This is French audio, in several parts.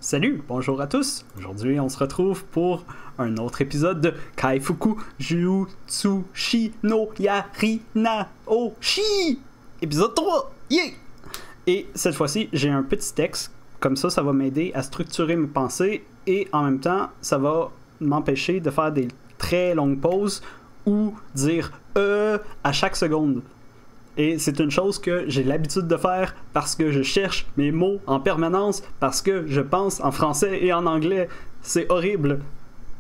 Salut, bonjour à tous. Aujourd'hui, on se retrouve pour un autre épisode de Kaifuku Jutsushi no Yari Naoshi. Épisode 3. Yeah! Et cette fois-ci, j'ai un petit texte. Comme ça va m'aider à structurer mes pensées et en même temps, ça va m'empêcher de faire des très longues pauses ou dire à chaque seconde. Et c'est une chose que j'ai l'habitude de faire parce que je cherche mes mots en permanence, parce que je pense en français et en anglais. C'est horrible.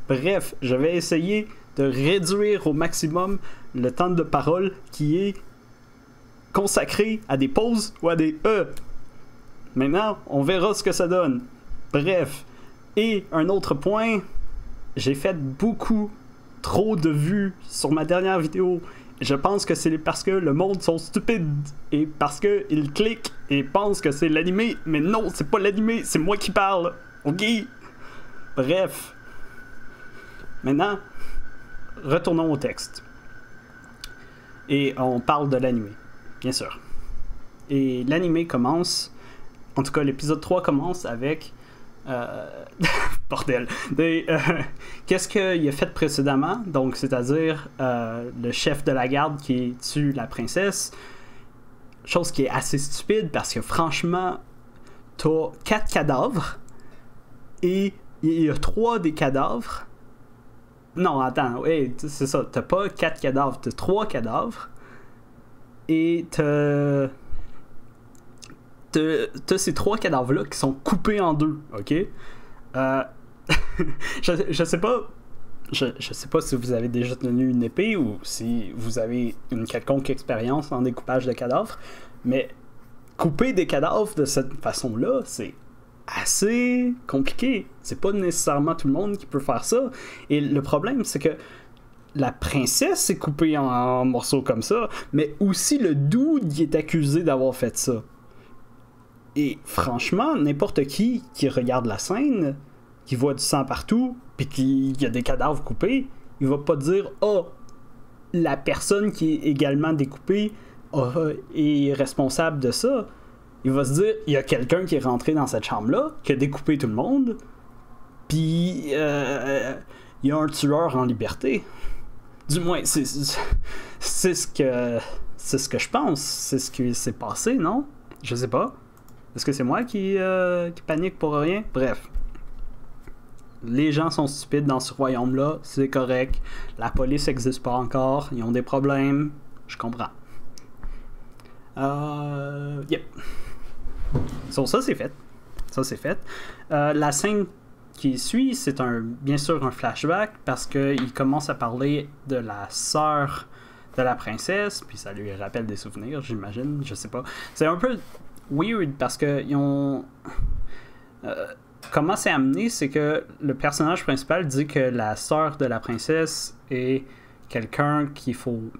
Bref, je vais essayer de réduire au maximum le temps de parole qui est consacré à des pauses ou à des Maintenant, on verra ce que ça donne. Bref. Et un autre point, j'ai fait beaucoup trop de vues sur ma dernière vidéo. Je pense que c'est parce que le monde sont stupides et parce qu'ils cliquent et pensent que c'est l'animé, mais non, c'est pas l'animé, c'est moi qui parle. Ok? Bref. Maintenant, retournons au texte. Et on parle de l'animé, bien sûr. Et l'animé commence, en tout cas l'épisode 3 commence avec... bordel. Qu'est-ce qu'il a fait précédemment? Donc, c'est-à-dire le chef de la garde qui tue la princesse. Chose qui est assez stupide parce que franchement, t'as 4 cadavres et il y a 3 des cadavres. Non, attends, ouais, c'est ça. T'as pas 4 cadavres, t'as 3 cadavres. Et t'as ces 3 cadavres-là qui sont coupés en deux, ok? Je sais pas. Je sais pas si vous avez déjà tenu une épée ou si vous avez une quelconque expérience en découpage de cadavres, mais couper des cadavres de cette façon-là, c'est assez compliqué. C'est pas nécessairement tout le monde qui peut faire ça. Et le problème, c'est que la princesse est coupée en morceaux comme ça, mais aussi le dude qui est accusé d'avoir fait ça. Et franchement, n'importe qui regarde la scène, qui voit du sang partout, puis qu'il y a des cadavres coupés, il va pas dire « Oh, la personne qui est également découpée est responsable de ça. » Il va se dire « Il y a quelqu'un qui est rentré dans cette chambre-là, qui a découpé tout le monde, puis il y a un tueur en liberté. » Du moins, c'est ce que je pense. C'est ce qui s'est passé, non? Je sais pas. Est-ce que c'est moi qui panique pour rien? Bref. Les gens sont stupides dans ce royaume-là, c'est correct. La police n'existe pas encore, ils ont des problèmes, je comprends. Yep. So, ça c'est fait. Ça c'est fait. La scène qui suit, c'est bien sûr un flashback parce qu'il commence à parler de la sœur de la princesse, puis ça lui rappelle des souvenirs, j'imagine, je sais pas. C'est un peu weird parce que ils ont... comment c'est amené, c'est que le personnage principal dit que la sœur de la princesse est quelqu'un qu'il faut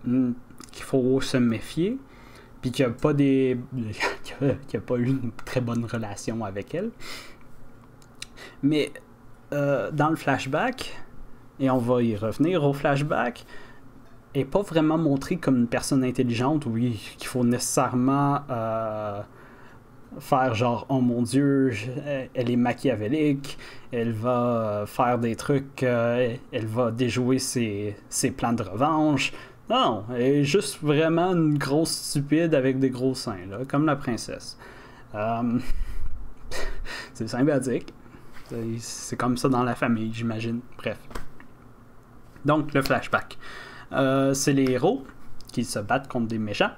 se méfier, puis qu'il n'y a pas qu'il a pas eu une très bonne relation avec elle. Mais dans le flashback, et on va y revenir au flashback, elle n'est pas vraiment montrée comme une personne intelligente, oui, qu'il faut nécessairement faire genre oh mon dieu, elle est machiavélique, elle va faire des trucs, elle va déjouer ses plans de revanche. Non, elle est juste vraiment une grosse stupide avec des gros seins, là, comme la princesse. C'est sympathique. C'est comme ça dans la famille, j'imagine. Bref. Donc, le flashback. C'est les héros qui se battent contre des méchants.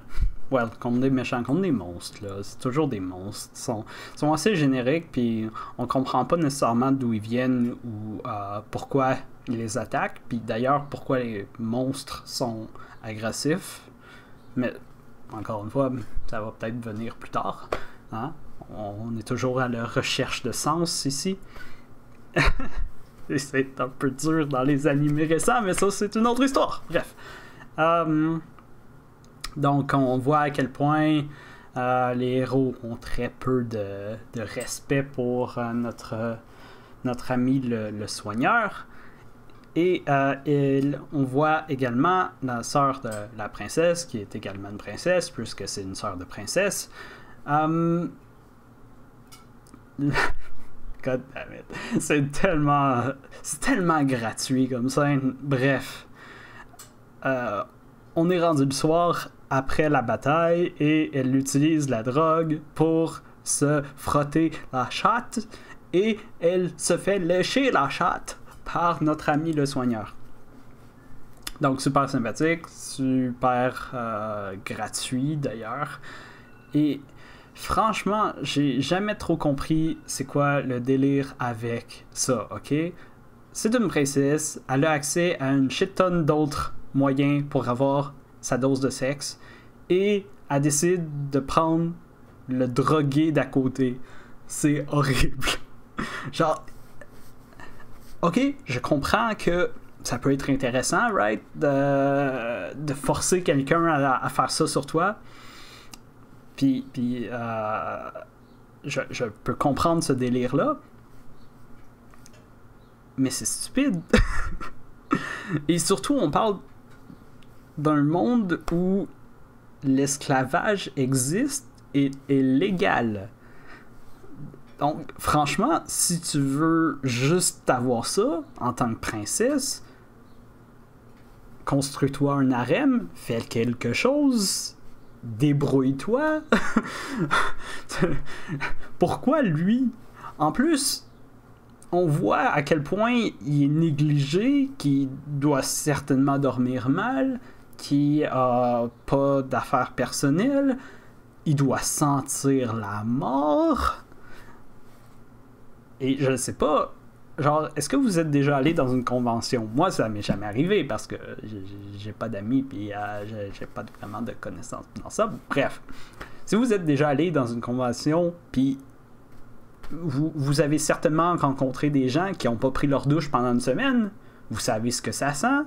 Well, contre des méchants, contre des monstres, là. C'est toujours des monstres. Ils sont assez génériques, puis on comprend pas nécessairement d'où ils viennent ou pourquoi ils les attaquent. Puis d'ailleurs, pourquoi les monstres sont agressifs. Mais, encore une fois, ça va peut-être venir plus tard. Hein? On est toujours à la recherche de sens ici. Et c'est un peu dur dans les animés récents, mais ça, c'est une autre histoire. Bref. Donc, on voit à quel point les héros ont très peu de respect pour notre ami le soigneur. Et on voit également la sœur de la princesse, qui est également une princesse, puisque c'est une sœur de princesse. God damn it. C'est tellement gratuit comme scène. Bref. On est rendu le soir après la bataille et elle utilise la drogue pour se frotter la chatte et elle se fait lécher la chatte par notre ami le soigneur. Donc super sympathique, super gratuit d'ailleurs. Et franchement, j'ai jamais trop compris c'est quoi le délire avec ça, ok? C'est une princesse, elle a accès à une shit tonne d'autres moyens pour avoir sa dose de sexe et elle décide de prendre le drogué d'à côté. C'est horrible. Genre, ok, je comprends que ça peut être intéressant, right, de forcer quelqu'un à faire ça sur toi. Puis je peux comprendre ce délire-là. Mais c'est stupide. Et surtout, on parle d'un monde où l'esclavage existe et est légal. Donc, franchement, si tu veux juste avoir ça en tant que princesse, construis-toi un harem, fais quelque chose, débrouille-toi. Pourquoi lui? En plus, on voit à quel point il est négligé, qu'il doit certainement dormir mal, qu'il a pas d'affaires personnelles, il doit sentir la mort. Et je ne sais pas, genre, est-ce que vous êtes déjà allé dans une convention? Moi, ça m'est jamais arrivé parce que j'ai pas d'amis puis j'ai pas vraiment de connaissances dans ça. Bref, si vous êtes déjà allé dans une convention puis vous avez certainement rencontré des gens qui n'ont pas pris leur douche pendant une semaine, vous savez ce que ça sent?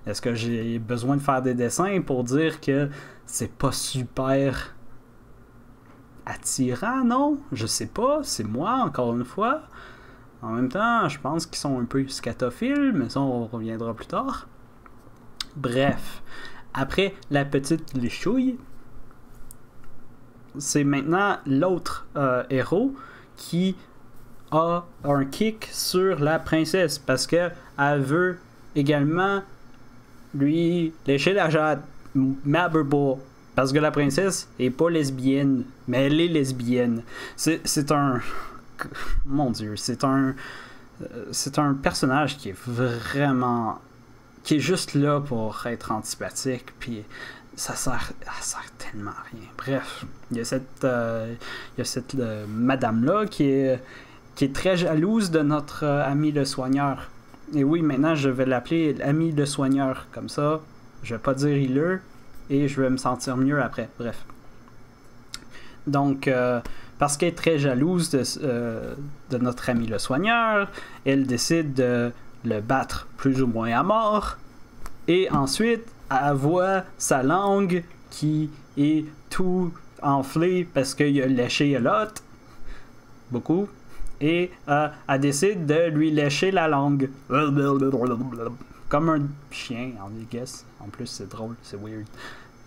Est-ce que j'ai besoin de faire des dessins pour dire que c'est pas super attirant? Non, je sais pas, c'est moi encore une fois. En même temps, je pense qu'ils sont un peu scatophiles, mais ça on reviendra plus tard. Bref, après la petite léchouille, c'est maintenant l'autre héros qui a un kick sur la princesse parce que elle veut également lui lécher la jatte, mais elle veut pas. Parce que la princesse est pas lesbienne, mais elle est lesbienne. C'est un... Mon Dieu, c'est un personnage qui est vraiment... qui est juste là pour être antipathique, puis ça sert tellement à rien. Bref, il y a cette madame-là qui est très jalouse de notre ami le soigneur. Et oui, maintenant, je vais l'appeler ami le soigneur. Comme ça, je vais pas dire healer, et je vais me sentir mieux après. Bref. Donc, parce qu'elle est très jalouse de notre ami le soigneur, elle décide de le battre plus ou moins à mort. Et ensuite, elle voit sa langue qui est tout enflée parce qu'il a léché l'autre. Beaucoup. Et elle décide de lui lécher la langue. Comme un chien, I guess. En plus, c'est drôle, c'est weird.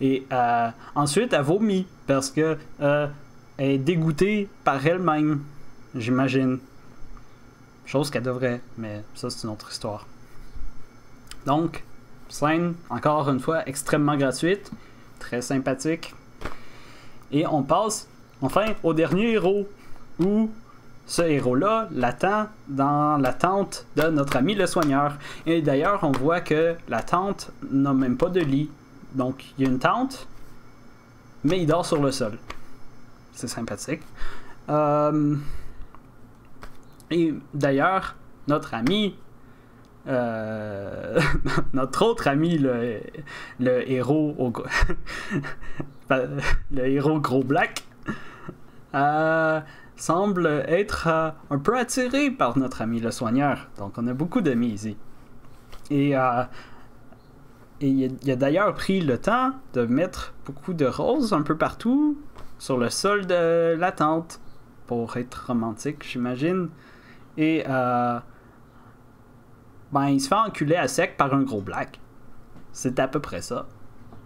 Et ensuite, elle vomit parce que elle est dégoûtée par elle-même, j'imagine. Chose qu'elle devrait, mais ça, c'est une autre histoire. Donc, scène, encore une fois, extrêmement gratuite, très sympathique. Et on passe, enfin, au dernier héros, où ce héros-là l'attend dans la tente de notre ami le soigneur. Et d'ailleurs, on voit que la tente n'a même pas de lit. Donc, il y a une tente, mais il dort sur le sol. C'est sympathique. Et d'ailleurs, notre ami, notre autre ami, le héros le héros gros black, semble être un peu attiré par notre ami le soigneur. Donc on a beaucoup d'amis ici. Et il a d'ailleurs pris le temps de mettre beaucoup de roses un peu partout sur le sol de la tente pour être romantique, j'imagine. Et il se fait enculer à sec par un gros black. C'est à peu près ça.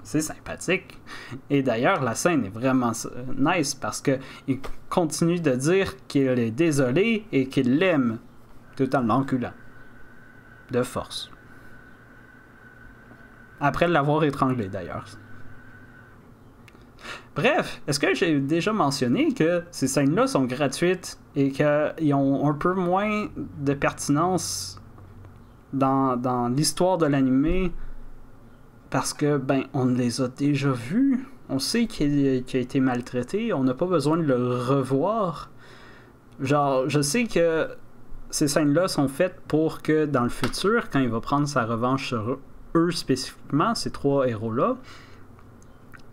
c'est sympathique. Et d'ailleurs, la scène est vraiment nice parce que il continue de dire qu'il est désolé et qu'il l'aime, tout en l'enculant. De force. Après l'avoir étranglé, d'ailleurs. Bref, est-ce que j'ai déjà mentionné que ces scènes-là sont gratuites et qu'ils ont un peu moins de pertinence dans l'histoire de l'anime parce que, ben, on les a déjà vus. On sait qu'il a été maltraité, on n'a pas besoin de le revoir. Genre, je sais que ces scènes-là sont faites pour que dans le futur, quand il va prendre sa revanche sur eux spécifiquement, ces 3 héros-là,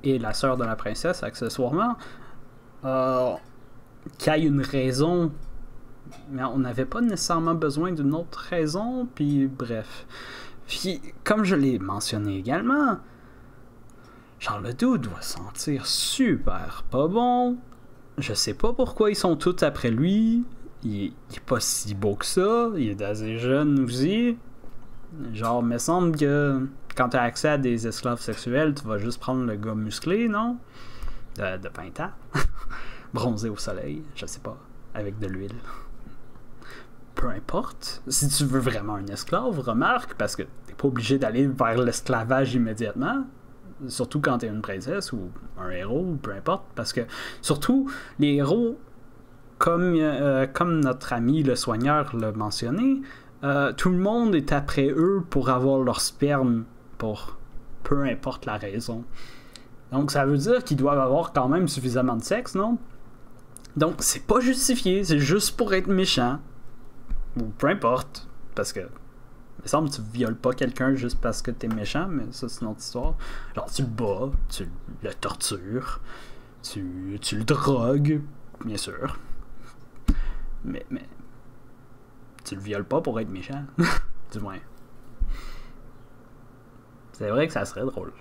et la sœur de la princesse, accessoirement, qu'il y ait une raison. Mais on n'avait pas nécessairement besoin d'une autre raison, puis bref. Puis, comme je l'ai mentionné également, genre le dude doit sentir super pas bon. Je sais pas pourquoi ils sont tous après lui. Il est pas si beau que ça. Il est assez jeune aussi. Genre, me semble que quand tu as accès à des esclaves sexuels, tu vas juste prendre le gars musclé, non? De 20 ans. Bronzé au soleil, je sais pas, avec de l'huile. Peu importe. Si tu veux vraiment un esclave, remarque, parce que t'es pas obligé d'aller vers l'esclavage immédiatement. Surtout quand t'es une princesse ou un héros, ou peu importe. Parce que, surtout, les héros, comme notre ami le soigneur l'a mentionné, tout le monde est après eux pour avoir leur sperme, pour peu importe la raison. Donc ça veut dire qu'ils doivent avoir quand même suffisamment de sexe, non? Donc c'est pas justifié, c'est juste pour être méchant. Ou peu importe, parce que il me semble que tu violes pas quelqu'un juste parce que t'es méchant, mais ça c'est une autre histoire. Genre tu le bats, tu le tortures, tu le drogues, bien sûr. Mais tu le violes pas pour être méchant, du moins. C'est vrai que ça serait drôle.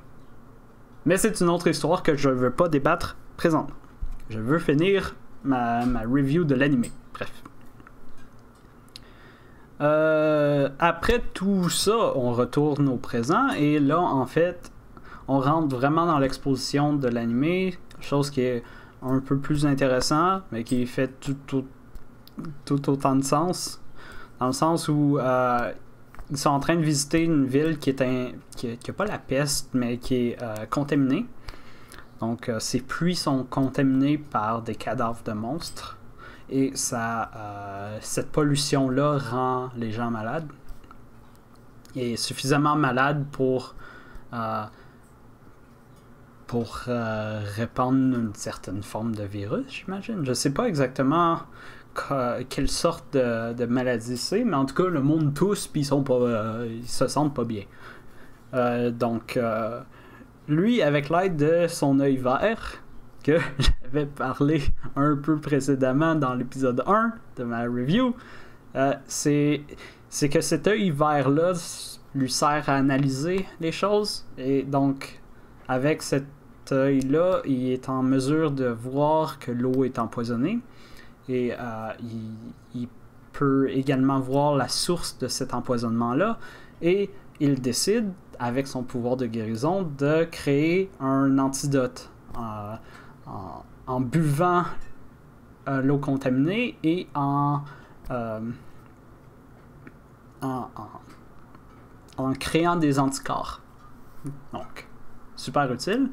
Mais c'est une autre histoire que je veux pas débattre présentement. Je veux finir ma review de l'anime. Bref. Après tout ça, on retourne au présent et là, en fait, on rentre vraiment dans l'exposition de l'anime, chose qui est un peu plus intéressant, mais qui fait tout autant de sens. Dans le sens où ils sont en train de visiter une ville qui a pas la peste, mais qui est contaminée. Donc, ces puits sont contaminés par des cadavres de monstres. Et cette pollution-là rend les gens malades. Et suffisamment malades pour répandre une certaine forme de virus, j'imagine. Je sais pas exactement quelle sorte de maladie c'est, mais en tout cas, le monde tousse puis ils se sentent pas bien. Donc, lui, avec l'aide de son œil vert, que j'avais parlé un peu précédemment dans l'épisode 1 de ma review, c'est que cet œil vert-là lui sert à analyser les choses. Et donc, avec cet œil-là, il est en mesure de voir que l'eau est empoisonnée. Et il peut également voir la source de cet empoisonnement-là. Et il décide, avec son pouvoir de guérison, de créer un antidote en buvant l'eau contaminée et en créant des anticorps. Donc, super utile.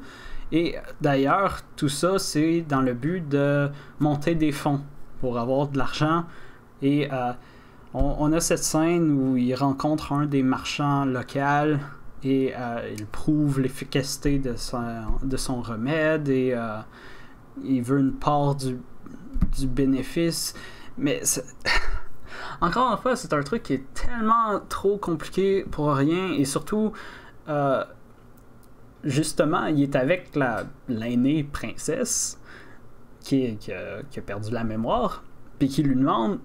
Et d'ailleurs, tout ça, c'est dans le but de monter des fonds pour avoir de l'argent. Et on a cette scène où il rencontre un des marchands locaux et il prouve l'efficacité de son remède et il veut une part du bénéfice. Mais encore une fois, c'est un truc qui est tellement trop compliqué pour rien et surtout... justement, il est avec l'aînée princesse qui a perdu la mémoire, puis qui lui demande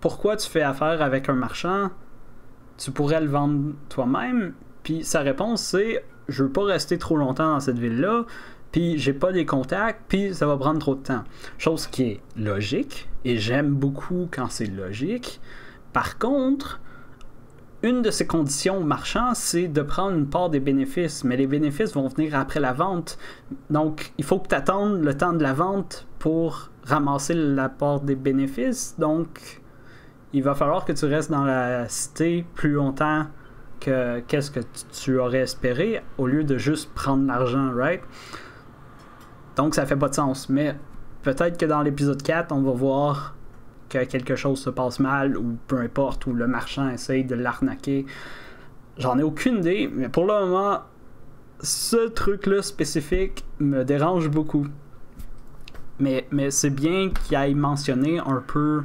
pourquoi tu fais affaire avec un marchand, tu pourrais le vendre toi-même. Puis sa réponse c'est je veux pas rester trop longtemps dans cette ville-là, puis j'ai pas des contacts, puis ça va prendre trop de temps. Chose qui est logique, et j'aime beaucoup quand c'est logique. Par contre, une de ces conditions au marchand, c'est de prendre une part des bénéfices, mais les bénéfices vont venir après la vente. Donc, il faut que tu attendes le temps de la vente pour ramasser la part des bénéfices. Donc, il va falloir que tu restes dans la cité plus longtemps que qu'est-ce que tu aurais espéré, au lieu de juste prendre l'argent, right? Donc, ça fait pas de sens. Mais peut-être que dans l'épisode 4, on va voir que quelque chose se passe mal, ou peu importe, ou le marchand essaye de l'arnaquer. J'en ai aucune idée, mais pour le moment, ce truc-là spécifique me dérange beaucoup. Mais c'est bien qu'il aille mentionner un peu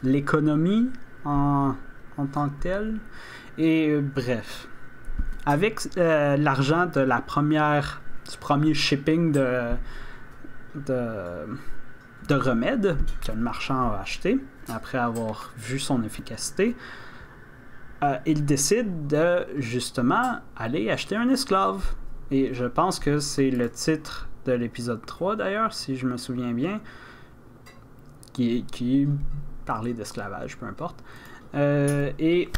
l'économie en tant que telle. Et bref. Avec l'argent de du premier shipping de remèdes que le marchand a acheté après avoir vu son efficacité, il décide de justement aller acheter un esclave. Et je pense que c'est le titre de l'épisode 3 d'ailleurs, si je me souviens bien, qui parlait d'esclavage, peu importe. Et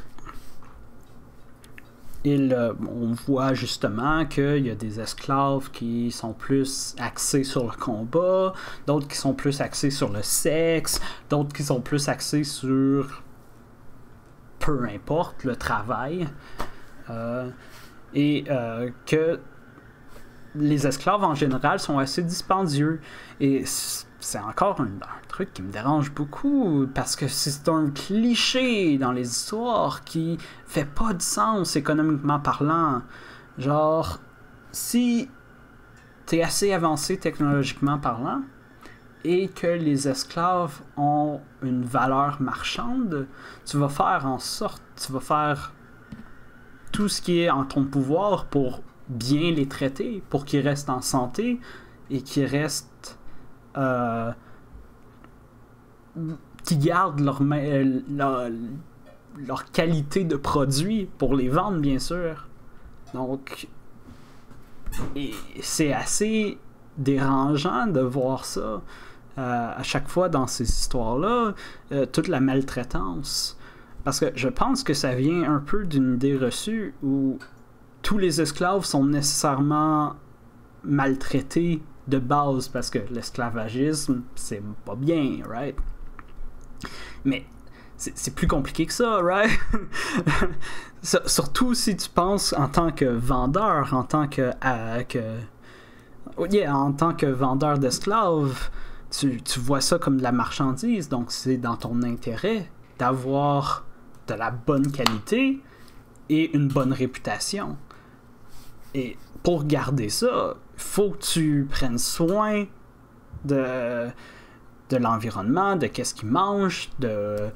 on voit justement qu'il y a des esclaves qui sont plus axés sur le combat, d'autres qui sont plus axés sur le sexe, d'autres qui sont plus axés sur peu importe le travail, que les esclaves en général sont assez dispendieux. Et c'est encore un truc qui me dérange beaucoup, parce que c'est un cliché dans les histoires qui fait pas de sens économiquement parlant. Genre, si t'es assez avancé technologiquement parlant et que les esclaves ont une valeur marchande, tu vas faire tout ce qui est en ton pouvoir pour bien les traiter, pour qu'ils restent en santé et qu'ils restent qui gardent leur qualité de produit pour les vendre, bien sûr. Donc, c'est assez dérangeant de voir ça à chaque fois dans ces histoires-là, toute la maltraitance. Parce que je pense que ça vient un peu d'une idée reçue où tous les esclaves sont nécessairement maltraités de base, parce que l'esclavagisme, c'est pas bien, right? Mais c'est plus compliqué que ça, right? Surtout si tu penses en tant que vendeur, en tant que vendeur d'esclaves, tu vois ça comme de la marchandise, donc c'est dans ton intérêt d'avoir de la bonne qualité et une bonne réputation. Et pour garder ça, il faut que tu prennes soin de l'environnement, de qu'est-ce qu'il mange, de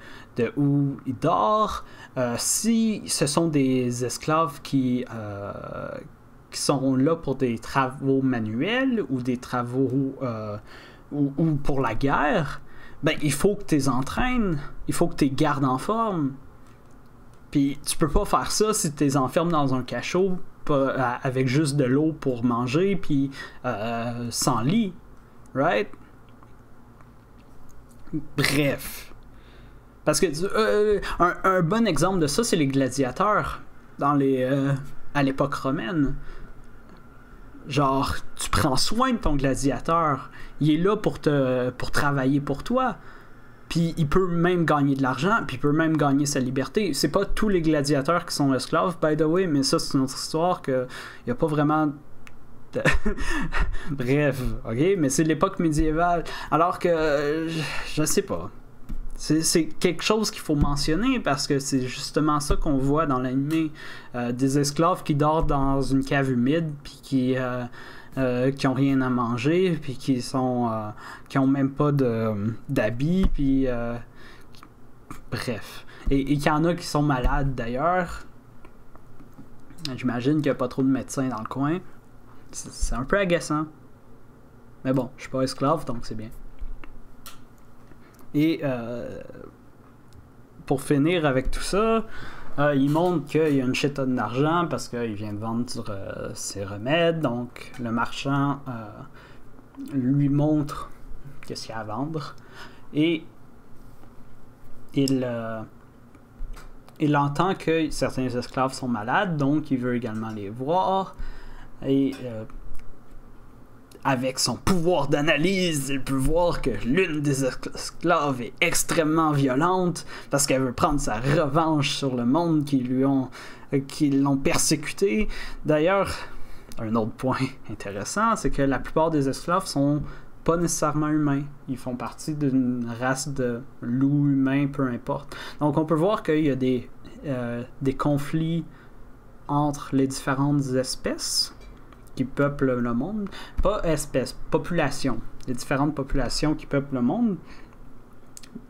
où il dort. Si ce sont des esclaves qui sont là pour des travaux manuels ou des travaux ou pour la guerre, ben il faut que tu les entraînes, il faut que tu les gardes en forme. Puis tu peux pas faire ça si tu les enfermes dans un cachot avec juste de l'eau pour manger, puis sans lit, right? Bref. Parce que un bon exemple de ça, c'est les gladiateurs à l'époque romaine. Genre, tu prends soin de ton gladiateur. Il est là pour travailler pour toi. Puis il peut même gagner de l'argent, puis il peut même gagner sa liberté. C'est pas tous les gladiateurs qui sont esclaves, by the way, mais ça, c'est une autre histoire qu'il n'y a pas vraiment... Bref, ok? Mais c'est l'époque médiévale. Alors que, je sais pas. C'est quelque chose qu'il faut mentionner, parce que c'est justement ça qu'on voit dans l'anime. Des esclaves qui dorment dans une cave humide, puis qui ont rien à manger, puis qui ont même pas d'habits, puis bref. Et qu'il y en a qui sont malades d'ailleurs. J'imagine qu'il n'y a pas trop de médecins dans le coin. C'est un peu agaçant. Mais bon, je suis pas esclave, donc c'est bien. Et pour finir avec tout ça, il montre qu'il y a une shit tonne d'argent parce qu'il vient de vendre ses remèdes. Donc le marchand lui montre qu'est-ce qu'il y a à vendre. Et il il entend que certains esclaves sont malades, donc il veut également les voir. Et avec son pouvoir d'analyse, il peut voir que l'une des esclaves est extrêmement violente parce qu'elle veut prendre sa revanche sur le monde qui l'ont persécuté. D'ailleurs, un autre point intéressant, c'est que la plupart des esclaves sont pas nécessairement humains. Ils font partie d'une race de loups humains, peu importe. Donc on peut voir qu'il y a des conflits entre les différentes espèces qui peuplent le monde. Pas espèces, populations. Les différentes populations qui peuplent le monde.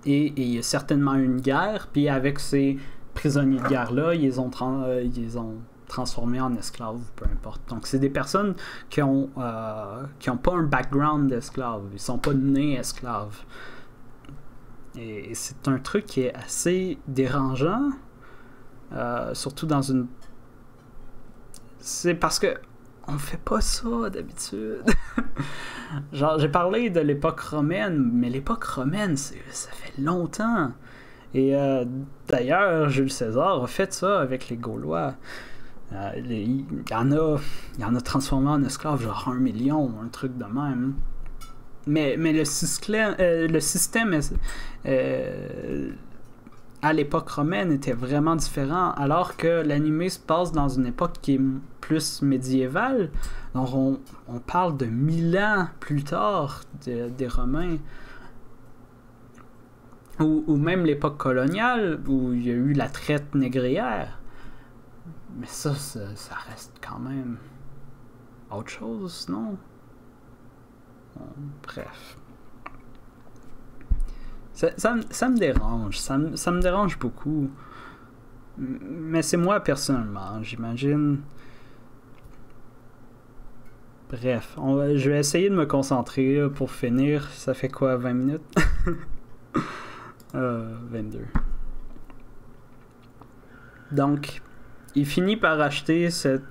Et il y a certainement eu une guerre, puis avec ces prisonniers de guerre-là, ils les ont transformés en esclaves, peu importe. Donc c'est des personnes qui ont pas un background d'esclaves. Ils sont pas nés esclaves. Et c'est un truc qui est assez dérangeant, surtout dans une... C'est parce que on fait pas ça d'habitude. Genre, j'ai parlé de l'époque romaine, mais l'époque romaine, ça fait longtemps. Et d'ailleurs, Jules César a fait ça avec les Gaulois. Il y en a transformé en esclaves, genre 1 million, un truc de même. Mais le système à l'époque romaine était vraiment différent, alors que l'anime se passe dans une époque qui est plus médiévale. Donc on parle de 1000 ans plus tard des Romains. Ou même l'époque coloniale, où il y a eu la traite négrière. Mais ça reste quand même autre chose, non? Bon, bref. Ça me dérange. Ça me dérange beaucoup. Mais c'est moi personnellement, j'imagine. Bref, je vais essayer de me concentrer là, pour finir. Ça fait quoi, 20 minutes? 22. Donc, il finit par acheter cet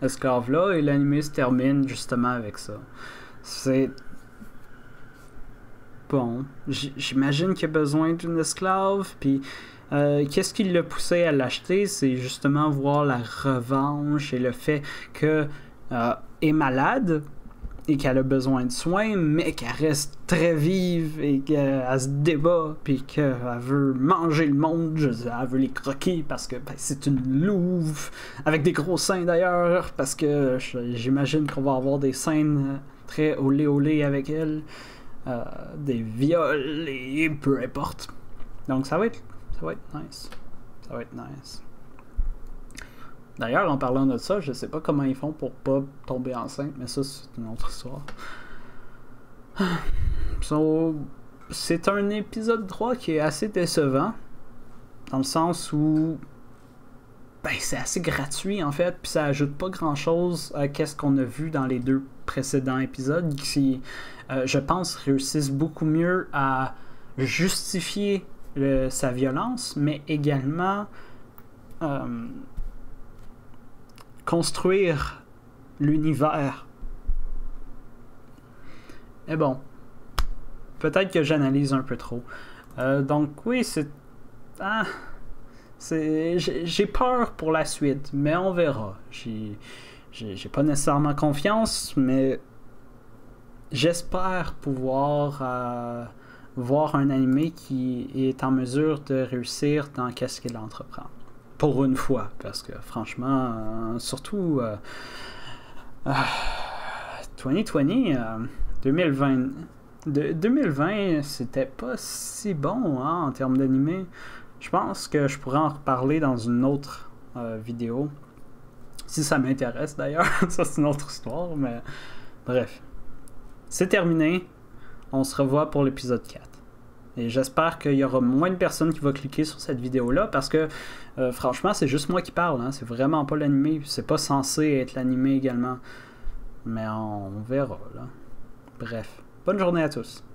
esclave-là et l'anime se termine justement avec ça. C'est... Bon, j'imagine qu'il a besoin d'une esclave, puis qu'est-ce qui l'a poussé à l'acheter? C'est justement voir la revanche et le fait que est malade et qu'elle a besoin de soins, mais qu'elle reste très vive et qu'elle se débat, puis qu'elle veut manger le monde, elle veut les croquer parce que c'est une louve, avec des gros seins d'ailleurs, parce que j'imagine qu'on va avoir des scènes très olé avec elle, des viols et peu importe. Donc ça va être nice. Ça va être nice. D'ailleurs, en parlant de ça, je sais pas comment ils font pour pas tomber enceinte, mais ça, c'est une autre histoire. So, c'est un épisode 3 qui est assez décevant, dans le sens où c'est assez gratuit, en fait, puis ça ajoute pas grand-chose à ce qu'on a vu dans les 2 précédents épisodes, qui, je pense, réussissent beaucoup mieux à justifier sa violence, mais également... construire l'univers. Mais bon, peut-être que j'analyse un peu trop. Donc oui, j'ai peur pour la suite, mais on verra. J'ai pas nécessairement confiance, mais j'espère pouvoir voir un anime qui est en mesure de réussir dans qu'est-ce qu'il entreprend. Pour une fois, parce que franchement, surtout 2020, c'était pas si bon en termes d'anime. Je pense que je pourrais en reparler dans une autre vidéo. Si ça m'intéresse d'ailleurs, ça c'est une autre histoire, mais bref. C'est terminé. On se revoit pour l'épisode 4. Et j'espère qu'il y aura moins de personnes qui vont cliquer sur cette vidéo-là parce que, franchement, c'est juste moi qui parle. Hein. C'est vraiment pas l'anime. C'est pas censé être l'anime également. Mais on verra, là. Bref. Bonne journée à tous.